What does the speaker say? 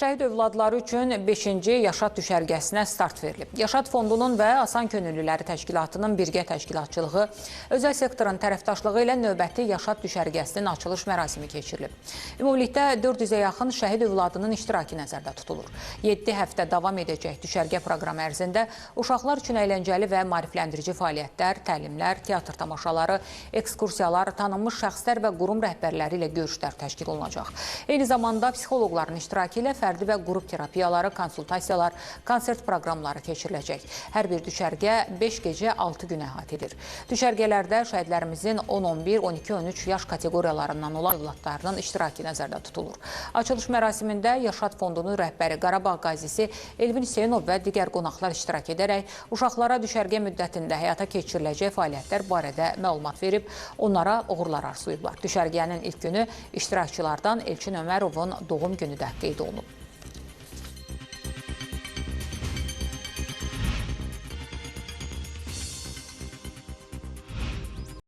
Şəhid övladları üçün 5-ci Yaşad düşərgəsinə start verilib. Yaşad Fondunun və Asan Könüllüləri Təşkilatının birgə təşkilatçılığı, özəl sektorun tərəfdaşlığı ilə növbəti Yaşad düşərgəsinin açılış mərasimi keçirilib. Ümumilikdə 400-ə yaxın şəhid övladının iştirakı nəzərdə tutulur. 7 həftə davam edəcək düşərgə proqramı ərzində uşaqlar üçün əyləncəli və maarifləndirici fəaliyyətlər, təlimlər, teatr tamaşaları, ekskursiyalar, tanınmış şəxslər və qurum rəhbərləri ilə görüşlər təşkil olunacaq. Eyni zamanda psixoloqların iştirakı ilə fərdi və qrup terapiyaları, konsultasiyalar, konsert proqramları keçiriləcək. Hər bir düşərgə 5 gecə 6 gün əhatə edir. Düşərgələrdə şəhidlərimizin 10, 11, 12, 13 yaş kateqoriyalarından olan övladlarının iştirakı nəzərdə tutulur. Açılış mərasimində Yaşad Fondunun rəhbəri Qarabağ qazisi Elvin Hüseynov və digər qonaqlar iştirak edərək uşaqlara düşərgə müddətində həyata keçiriləcək fəaliyyətlər barədə məlumat verib, onlara uğurlar arzulayıblar. Düşərgənin ilk günü iştirakçılardan Elçin Ömərovun doğum günü də qeyd olunub.